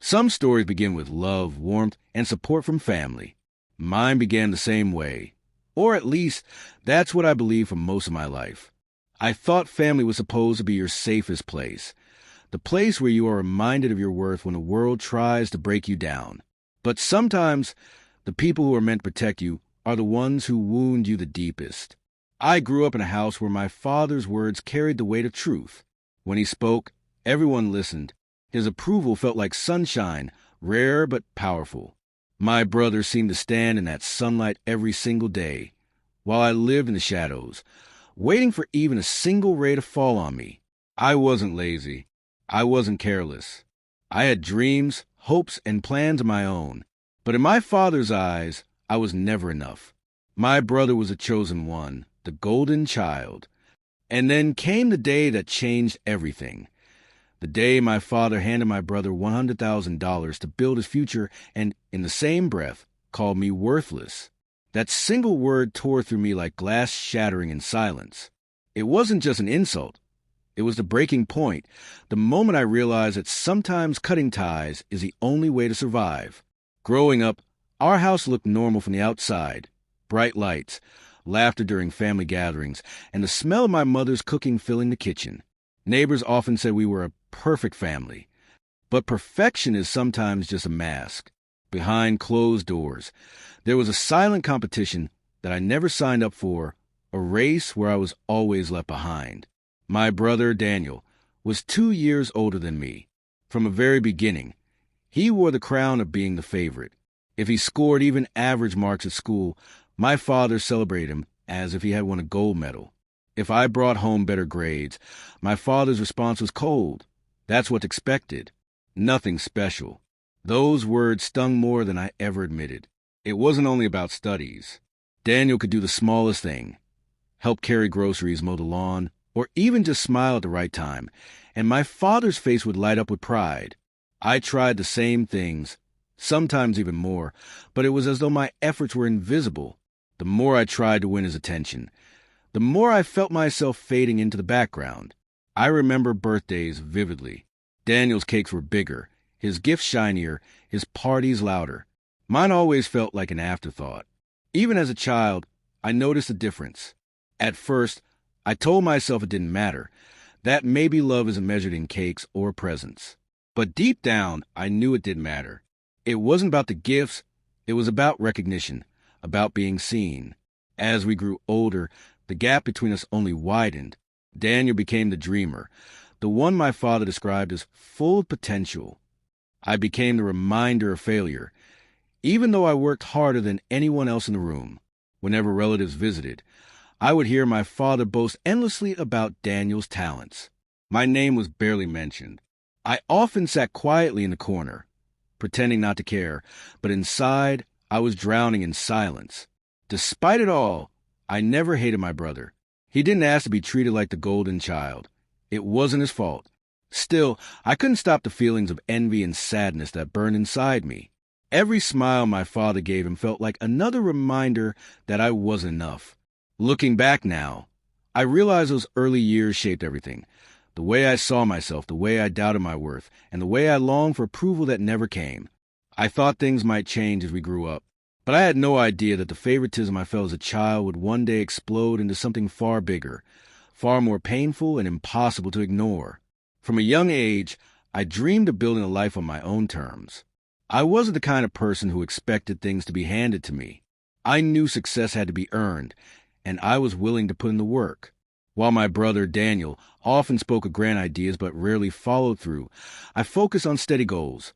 Some stories begin with love, warmth, and support from family. Mine began the same way. Or at least, that's what I believed for most of my life. I thought family was supposed to be your safest place. The place where you are reminded of your worth when the world tries to break you down. But sometimes, the people who are meant to protect you are the ones who wound you the deepest. I grew up in a house where my father's words carried the weight of truth. When he spoke, everyone listened. His approval felt like sunshine, rare but powerful. My brother seemed to stand in that sunlight every single day, while I lived in the shadows, waiting for even a single ray to fall on me. I wasn't lazy. I wasn't careless. I had dreams, hopes, and plans of my own. But in my father's eyes, I was never enough. My brother was a chosen one, the golden child. And then came the day that changed everything. The day my father handed my brother $100,000 to build his future and, in the same breath, called me worthless. That single word tore through me like glass shattering in silence. It wasn't just an insult. It was the breaking point, the moment I realized that sometimes cutting ties is the only way to survive. Growing up, our house looked normal from the outside. Bright lights, laughter during family gatherings, and the smell of my mother's cooking filling the kitchen. Neighbors often said we were a perfect family. But perfection is sometimes just a mask. Behind closed doors, there was a silent competition that I never signed up for, a race where I was always left behind. My brother, Daniel, was 2 years older than me. From the very beginning, he wore the crown of being the favorite. If he scored even average marks at school, my father celebrated him as if he had won a gold medal. If I brought home better grades, my father's response was cold. That's what's expected. Nothing special. Those words stung more than I ever admitted. It wasn't only about studies. Daniel could do the smallest thing. Help carry groceries, mow the lawn, or even just smile at the right time, and my father's face would light up with pride. I tried the same things, sometimes even more, but it was as though my efforts were invisible. The more I tried to win his attention, the more I felt myself fading into the background. I remember birthdays vividly. Daniel's cakes were bigger, his gifts shinier, his parties louder. Mine always felt like an afterthought. Even as a child, I noticed a difference. At first, I told myself it didn't matter, that maybe love isn't measured in cakes or presents. But deep down, I knew it did matter. It wasn't about the gifts, it was about recognition, about being seen. As we grew older, the gap between us only widened. Daniel became the dreamer, the one my father described as full of potential. I became the reminder of failure, even though I worked harder than anyone else in the room. Whenever relatives visited, I would hear my father boast endlessly about Daniel's talents. My name was barely mentioned. I often sat quietly in the corner, pretending not to care, but inside, I was drowning in silence. Despite it all, I never hated my brother. He didn't ask to be treated like the golden child. It wasn't his fault. Still, I couldn't stop the feelings of envy and sadness that burned inside me. Every smile my father gave him felt like another reminder that I wasn't enough. Looking back now, I realize those early years shaped everything. The way I saw myself, the way I doubted my worth, and the way I longed for approval that never came. I thought things might change as we grew up, but I had no idea that the favoritism I felt as a child would one day explode into something far bigger, far more painful and impossible to ignore. From a young age, I dreamed of building a life on my own terms. I wasn't the kind of person who expected things to be handed to me. I knew success had to be earned, and I was willing to put in the work. While my brother, Daniel, often spoke of grand ideas but rarely followed through, I focused on steady goals,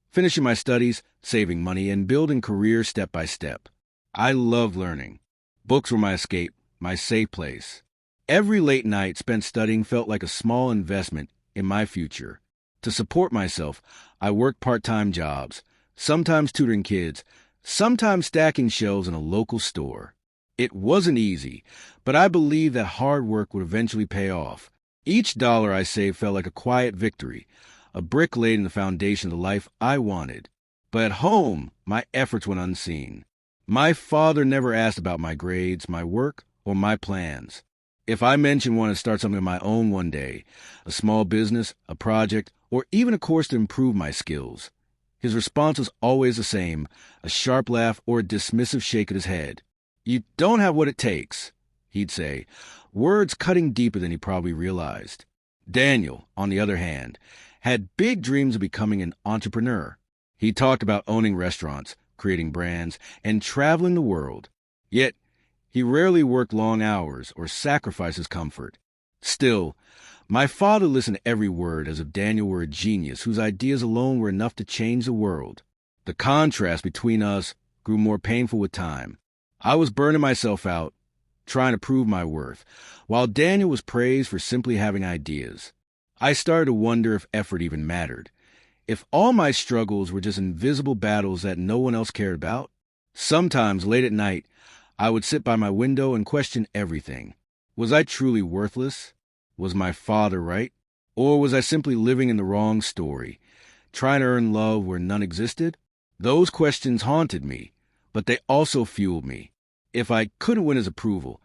finishing my studies, saving money, and building careers step by step. I loved learning. Books were my escape, my safe place. Every late night spent studying felt like a small investment in my future. To support myself, I worked part-time jobs, sometimes tutoring kids, sometimes stacking shelves in a local store. It wasn't easy, but I believed that hard work would eventually pay off. Each dollar I saved felt like a quiet victory, a brick laid in the foundation of the life I wanted. But at home, my efforts went unseen. My father never asked about my grades, my work, or my plans. If I mentioned wanting to start something of my own one day, a small business, a project, or even a course to improve my skills, His response was always the same, a sharp laugh or a dismissive shake of his head. "You don't have what it takes," he'd say, words cutting deeper than he probably realized. Daniel, on the other hand, had big dreams of becoming an entrepreneur. He talked about owning restaurants, creating brands, and traveling the world. Yet, he rarely worked long hours or sacrificed his comfort. Still, my father listened to every word as if Daniel were a genius whose ideas alone were enough to change the world. The contrast between us grew more painful with time. I was burning myself out, trying to prove my worth, while Daniel was praised for simply having ideas. I started to wonder if effort even mattered. If all my struggles were just invisible battles that no one else cared about. Sometimes, late at night, I would sit by my window and question everything. Was I truly worthless? Was my father right? Or was I simply living in the wrong story, trying to earn love where none existed? Those questions haunted me, but they also fueled me. If I couldn't win his approval,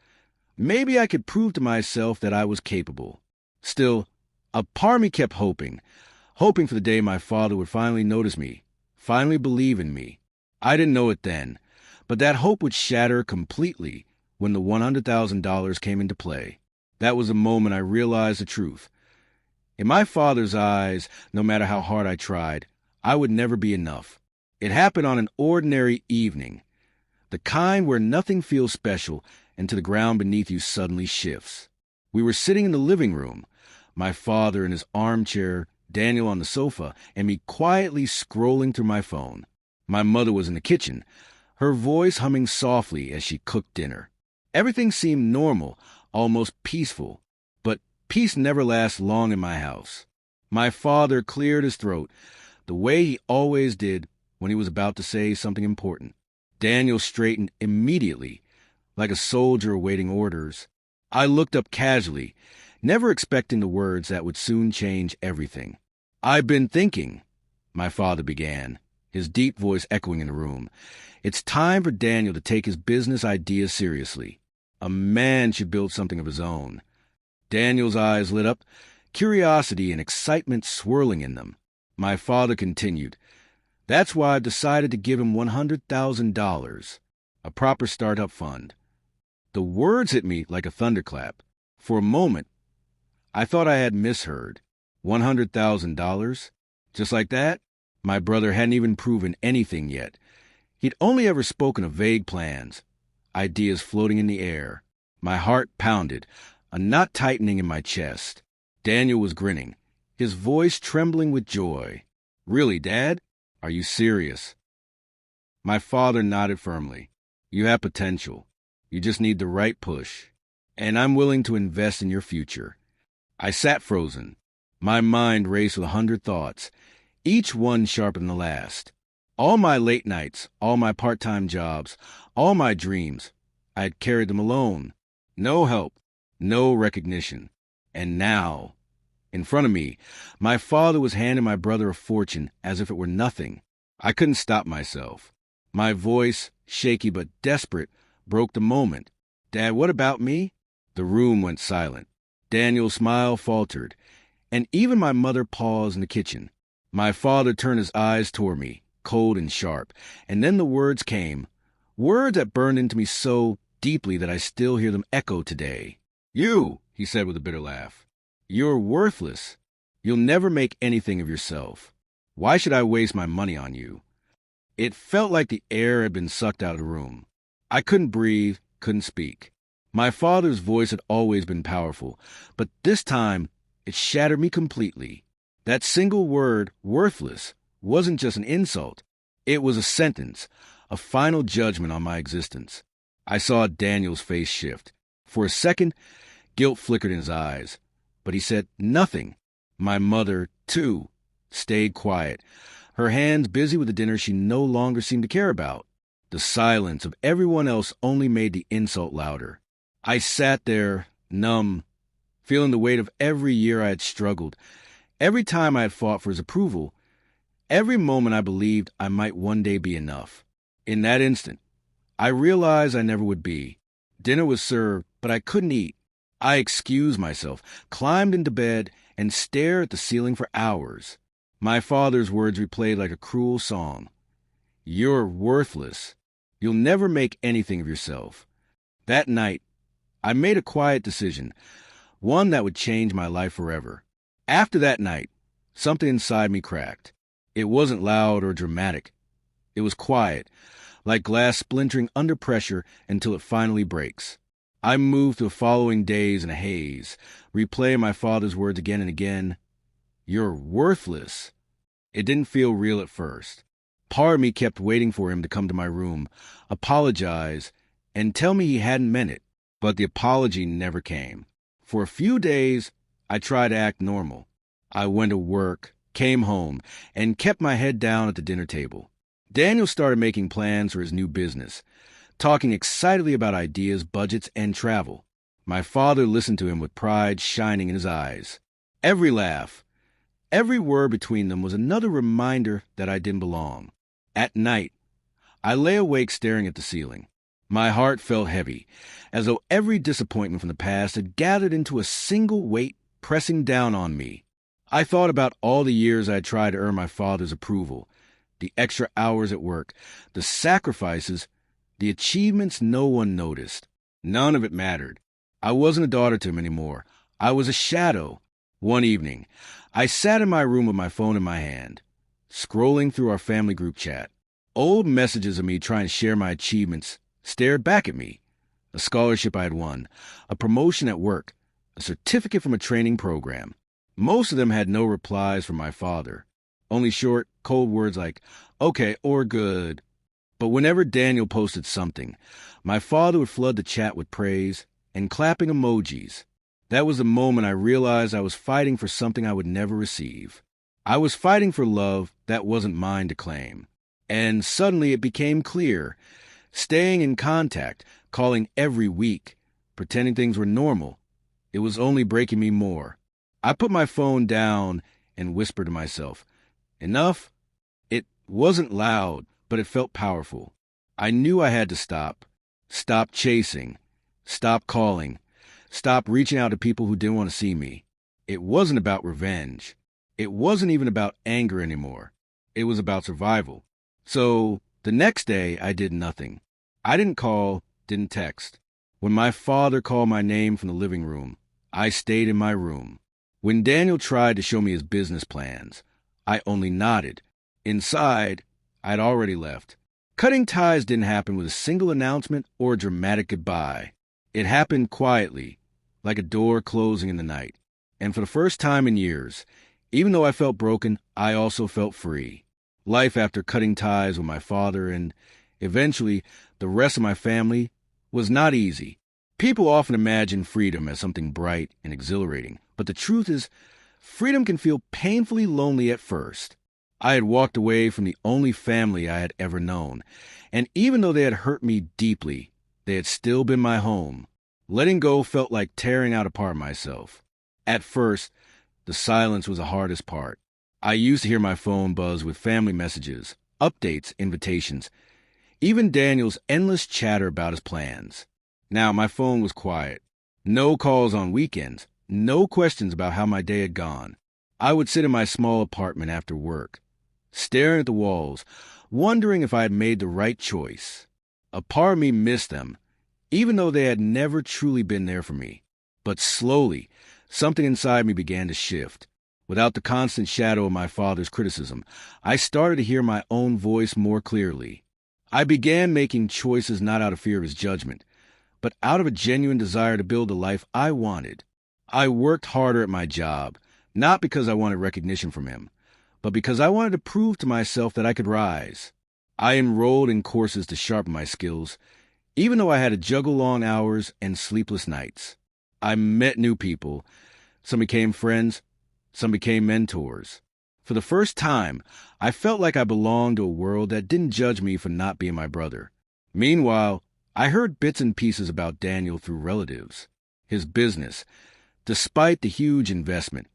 maybe I could prove to myself that I was capable. Still, a part of me kept hoping for the day my father would finally notice me, finally believe in me. I didn't know it then, but that hope would shatter completely when the $100,000 came into play. That was the moment I realized the truth. In my father's eyes, no matter how hard I tried, I would never be enough. It happened on an ordinary evening, the kind where nothing feels special until the ground beneath you suddenly shifts. We were sitting in the living room, my father in his armchair, Daniel on the sofa, and me quietly scrolling through my phone. My mother was in the kitchen, her voice humming softly as she cooked dinner. Everything seemed normal, almost peaceful, but peace never lasts long in my house. My father cleared his throat, the way he always did when he was about to say something important. Daniel straightened immediately, like a soldier awaiting orders. I looked up casually, never expecting the words that would soon change everything. "I've been thinking," my father began, his deep voice echoing in the room. "It's time for Daniel to take his business ideas seriously. A man should build something of his own." Daniel's eyes lit up, curiosity and excitement swirling in them. My father continued, "That's why I've decided to give him $100,000, a proper startup fund." The words hit me like a thunderclap. For a moment, I thought I had misheard. $100,000? Just like that? My brother hadn't even proven anything yet. He'd only ever spoken of vague plans, ideas floating in the air. My heart pounded, a knot tightening in my chest. Daniel was grinning, his voice trembling with joy. "Really, Dad? Are you serious?" My father nodded firmly. "You have potential. You just need the right push. And I'm willing to invest in your future." I sat frozen. My mind raced with 100 thoughts, each one sharper than the last. All my late nights, all my part-time jobs, all my dreams, I had carried them alone. No help, no recognition. And now, in front of me, my father was handing my brother a fortune as if it were nothing. I couldn't stop myself. My voice, shaky but desperate, broke the moment. "Dad, what about me?" The room went silent. Daniel's smile faltered, and even my mother paused in the kitchen. My father turned his eyes toward me, cold and sharp, and then the words came, words that burned into me so deeply that I still hear them echo today. "You," he said with a bitter laugh, "you're worthless. You'll never make anything of yourself. Why should I waste my money on you?" It felt like the air had been sucked out of the room. I couldn't breathe, couldn't speak. My father's voice had always been powerful, but this time it shattered me completely. That single word, worthless, wasn't just an insult. It was a sentence, a final judgment on my existence. I saw Daniel's face shift. For a second, guilt flickered in his eyes, but he said nothing. My mother, too, stayed quiet, her hands busy with the dinner she no longer seemed to care about. The silence of everyone else only made the insult louder. I sat there, numb, feeling the weight of every year I had struggled, every time I had fought for his approval, every moment I believed I might one day be enough. In that instant, I realized I never would be. Dinner was served, but I couldn't eat. I excused myself, climbed into bed, and stared at the ceiling for hours. My father's words replayed like a cruel song. You're worthless. You'll never make anything of yourself. That night, I made a quiet decision, one that would change my life forever. After that night, something inside me cracked. It wasn't loud or dramatic. It was quiet, like glass splintering under pressure until it finally breaks. I moved through the following days in a haze, replaying my father's words again and again. You're worthless. It didn't feel real at first. Part of me kept waiting for him to come to my room, apologize, and tell me he hadn't meant it. But the apology never came. For a few days, I tried to act normal. I went to work, came home, and kept my head down at the dinner table. Daniel started making plans for his new business, talking excitedly about ideas, budgets, and travel. My father listened to him with pride shining in his eyes. Every laugh, every word between them was another reminder that I didn't belong. At night, I lay awake staring at the ceiling. My heart felt heavy, as though every disappointment from the past had gathered into a single weight pressing down on me. I thought about all the years I had tried to earn my father's approval, the extra hours at work, the sacrifices, the achievements no one noticed. None of it mattered. I wasn't a daughter to him anymore. I was a shadow. One evening, I sat in my room with my phone in my hand, scrolling through our family group chat. Old messages of me trying to share my achievements stared back at me. A scholarship I had won, a promotion at work, a certificate from a training program. Most of them had no replies from my father, only short, cold words like, okay, or good. But whenever Daniel posted something, my father would flood the chat with praise and clapping emojis. That was the moment I realized I was fighting for something I would never receive. I was fighting for love that wasn't mine to claim. And suddenly it became clear. Staying in contact, calling every week, pretending things were normal, it was only breaking me more. I put my phone down and whispered to myself, enough? It wasn't loud, but it felt powerful. I knew I had to stop. Stop chasing. Stop calling. Stop reaching out to people who didn't want to see me. It wasn't about revenge. It wasn't even about anger anymore. It was about survival. So the next day, I did nothing. I didn't call, didn't text. When my father called my name from the living room, I stayed in my room. When Daniel tried to show me his business plans, I only nodded. Inside, I'd already left. Cutting ties didn't happen with a single announcement or a dramatic goodbye. It happened quietly, like a door closing in the night. And for the first time in years, even though I felt broken, I also felt free. Life after cutting ties with my father and, eventually, the rest of my family was not easy. People often imagine freedom as something bright and exhilarating, but the truth is, freedom can feel painfully lonely at first. I had walked away from the only family I had ever known, and even though they had hurt me deeply, they had still been my home. Letting go felt like tearing out a part of myself. At first, the silence was the hardest part. I used to hear my phone buzz with family messages, updates, invitations, even Daniel's endless chatter about his plans. Now my phone was quiet. No calls on weekends, no questions about how my day had gone. I would sit in my small apartment after work, staring at the walls, wondering if I had made the right choice. A part of me missed them, even though they had never truly been there for me. But slowly, something inside me began to shift. Without the constant shadow of my father's criticism, I started to hear my own voice more clearly. I began making choices not out of fear of his judgment, but out of a genuine desire to build the life I wanted. I worked harder at my job, not because I wanted recognition from him, but because I wanted to prove to myself that I could rise. I enrolled in courses to sharpen my skills, even though I had to juggle long hours and sleepless nights. I met new people. Some became friends. Some became mentors. For the first time, I felt like I belonged to a world that didn't judge me for not being my brother. Meanwhile, I heard bits and pieces about Daniel through relatives. His business, despite the huge investment,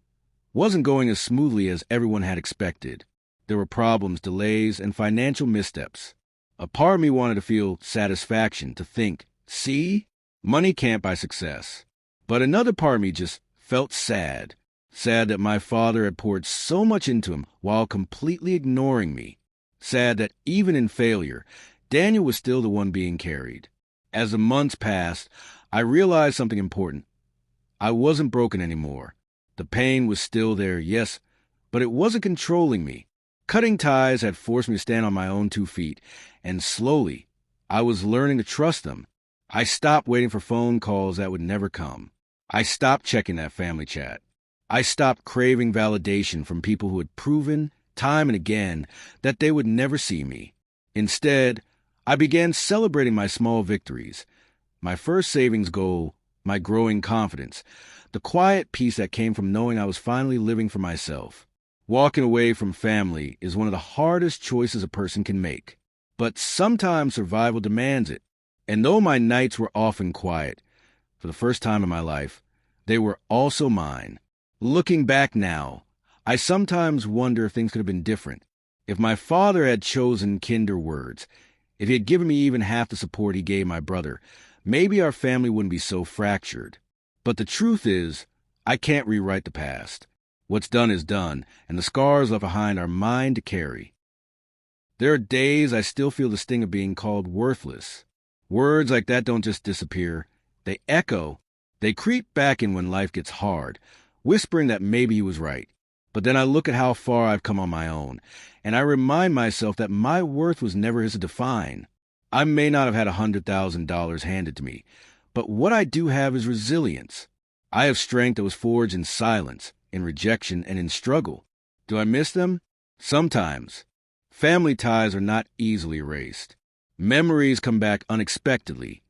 wasn't going as smoothly as everyone had expected. There were problems, delays, and financial missteps. A part of me wanted to feel satisfaction, to think, see, money can't buy success. But another part of me just felt sad. Sad that my father had poured so much into him while completely ignoring me. Sad that even in failure, Daniel was still the one being carried. As the months passed, I realized something important. I wasn't broken anymore. The pain was still there, yes, but it wasn't controlling me. Cutting ties had forced me to stand on my own 2 feet, and slowly, I was learning to trust them. I stopped waiting for phone calls that would never come. I stopped checking that family chat. I stopped craving validation from people who had proven, time and again, that they would never see me. Instead, I began celebrating my small victories. My first savings goal, my growing confidence, the quiet peace that came from knowing I was finally living for myself. Walking away from family is one of the hardest choices a person can make. But sometimes survival demands it. And though my nights were often quiet, for the first time in my life, they were also mine. Looking back now, I sometimes wonder if things could have been different. If my father had chosen kinder words, if he had given me even half the support he gave my brother, maybe our family wouldn't be so fractured. But the truth is, I can't rewrite the past. What's done is done, and the scars left behind are mine to carry. There are days I still feel the sting of being called worthless. Words like that don't just disappear. They echo. They creep back in when life gets hard, whispering that maybe he was right. But then I look at how far I've come on my own, and I remind myself that my worth was never his to define. I may not have had $100,000 handed to me, but what I do have is resilience. I have strength that was forged in silence, in rejection, and in struggle. Do I miss them? Sometimes. Family ties are not easily erased. Memories come back unexpectedly.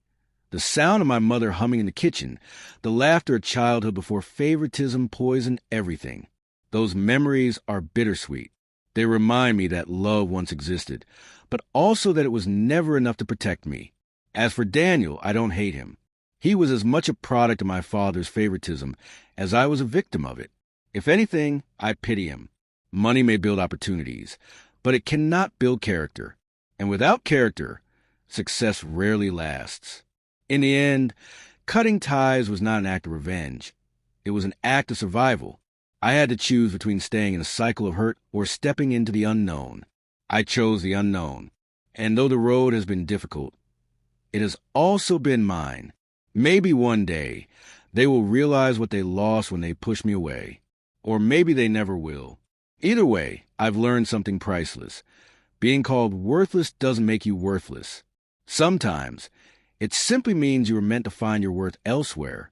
The sound of my mother humming in the kitchen, the laughter of childhood before favoritism poisoned everything. Those memories are bittersweet. They remind me that love once existed, but also that it was never enough to protect me. As for Daniel, I don't hate him. He was as much a product of my father's favoritism as I was a victim of it. If anything, I pity him. Money may build opportunities, but it cannot build character. And without character, success rarely lasts. In the end, cutting ties was not an act of revenge. It was an act of survival. I had to choose between staying in a cycle of hurt or stepping into the unknown. I chose the unknown. And though the road has been difficult, it has also been mine. Maybe one day, they will realize what they lost when they pushed me away. Or maybe they never will. Either way, I've learned something priceless. Being called worthless doesn't make you worthless. Sometimes, it simply means you were meant to find your worth elsewhere.